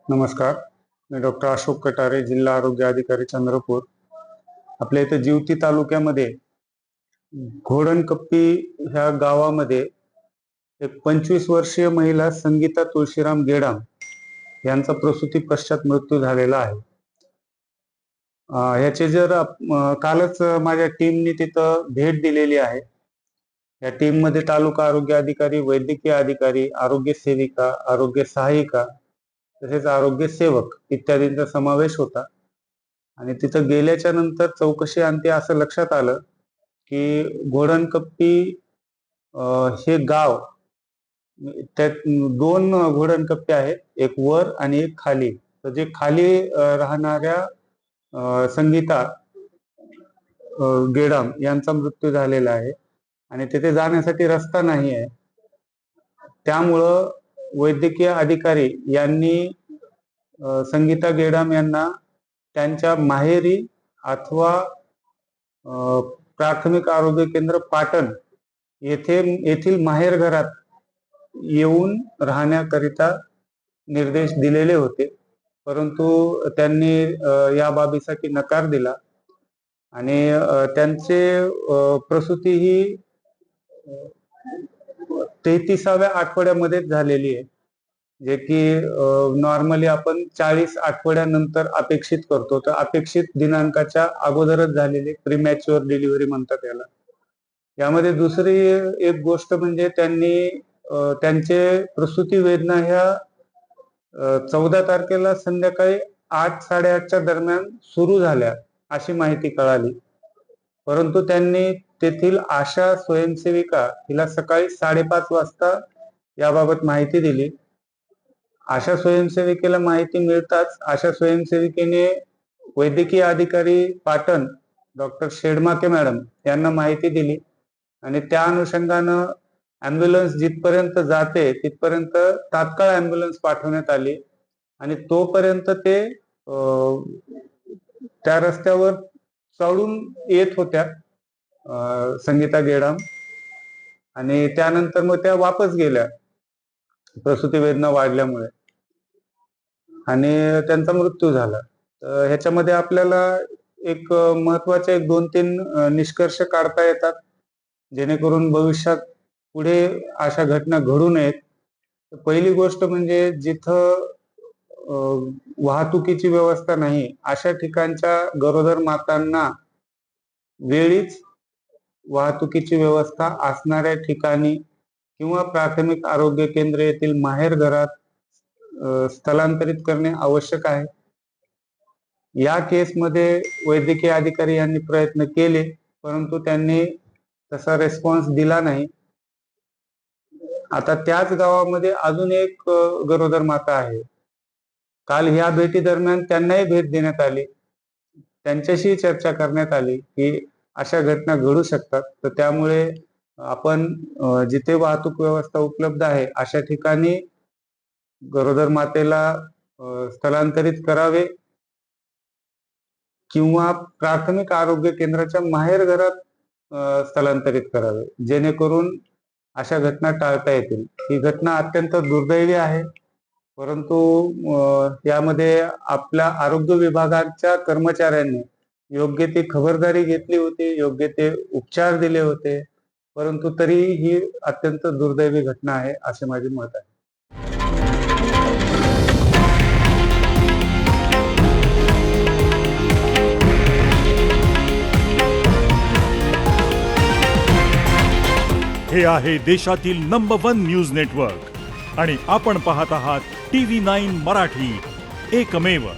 नमस्कार. मी डॉक्टर अशोक कटारे, जिल्हा आरोग्य अधिकारी चंद्रपूर. आपल्या इथे जिवती तालुक्यामध्ये घोडणकप्पी ह्या गावामध्ये एक 25 वर्षीय महिला संगीता तुळशीराम गेडाम यांचा प्रसूती पश्चात मृत्यू झालेला आहे. ह्याचे कालच माझ्या टीमने तिथं भेट दिलेली आहे. या टीममध्ये तालुका आरोग्य अधिकारी, वैद्यकीय अधिकारी, आरोग्य सेविका, आरोग्य सहायिका तसेच आरोग्य सेवक इत्यादींचा समावेश होता. आणि तिथं गेल्याच्या नंतर चौकशी अंती असं लक्षात आलं की घोडणकप्पी हे गाव, त्यात 2 घोडणकप्पे आहेत, एक वर आणि एक खाली. तर जे खाली राहणाऱ्या संगीता गेडाम यांचा मृत्यू झालेला आहे आणि तिथे जाण्यासाठी रस्ता नाही आहे. त्यामुळं वैद्यकीय अधिकारी यांनी संगीता गेडाम यांना त्यांच्या माहेरी अथवा प्राथमिक आरोग्य केंद्र पाटण येथील माहेर घरात येऊन राहण्याकरिता निर्देश दिलेले होते, परंतु त्यांनी या बाबीसाठी नकार दिला आणि त्यांचे प्रसूती ही 33व्या आठवड्यामध्येच झालेली आहे, जे की नॉर्मली आपण 40 आठवड्यानंतर अपेक्षित करतो. तर अपेक्षित दिनांकाच्या अगोदरच झालेली प्रीमॅच्युअर डिलिव्हरी म्हणतात याला. यामध्ये दुसरी एक गोष्ट म्हणजे त्यांनी त्यांचे प्रसूती वेदना ह्या 14 तारखेला संध्याकाळी 8-8:30च्या दरम्यान सुरू झाल्या अशी माहिती कळाली, परंतु त्यांनी तेथील आशा स्वयंसेविका हिला सकाळी 5:30 वाजता याबाबत माहिती दिली. आशा स्वयंसेविकेला माहिती मिळताच आशा स्वयंसेविकेने वैद्यकीय अधिकारी पाटण डॉक्टर शेडमाके मॅडम यांना माहिती दिली आणि त्या अनुषंगानं ॲम्ब्युलन्स जिथपर्यंत जाते तिथपर्यंत तात्काळ ॲम्ब्युलन्स पाठवण्यात आली आणि तोपर्यंत ते त्या रस्त्यावर चढून येत होत्या संगीता गेडाम आणि त्यानंतर मग त्या वापस गेल्या प्रसूती वेदना वाढल्यामुळे आणि त्यांचा मृत्यू झाला. ह्याच्यामध्ये आपल्याला एक महत्वाचे 2-3 निष्कर्ष काढता येतात, जेणेकरून भविष्यात पुढे अशा घटना घडू नयेत. पहिली गोष्ट म्हणजे जिथं वाहतुकीची व्यवस्था नाही अशा ठिकाणच्या गरोदर मातांना वेळीच वाहतुकीची व्यवस्था असणाऱ्या ठिकाणी किंवा प्राथमिक आरोग्य केंद्र येथील माहेर घरात स्थलांतरित करणे आवश्यक आहे. या केसमध्ये वैद्यकीय अधिकारी यांनी प्रयत्न केले, परंतु त्यांनी तसा रिस्पॉन्स दिला नाही. आता त्याच गावामध्ये अजून एक गरोदर माता आहे. काल ह्या भेटी दरम्यान त्यांनाही भेट देण्यात आली, त्यांच्याशी चर्चा करण्यात आली की अशा घटना घडू शकतात, तर त्यामुळे आपण जिथे वाहतूक व्यवस्था उपलब्ध आहे अशा ठिकाणी गरोदर मातेला स्थलांतरित करावे किंवा प्राथमिक आरोग्य केंद्राच्या माहेर घरात स्थलांतरित करावे, जेणेकरून अशा घटना टाळता येतील. ही घटना अत्यंत दुर्दैवी आहे, परंतु यामध्ये आपल्या आरोग्य विभागाच्या कर्मचाऱ्यांनी योग्य ती खबरदारी घेतली होती, योग्य ते उपचार दिले होते, परंतु तरी ही अत्यंत दुर्दैवी घटना आहे असे माझे मत आहे. हे आहे देशातील नंबर 1 न्यूज नेटवर्क आणि आपण पाहत आहात TV9 मराठी, एकमेव.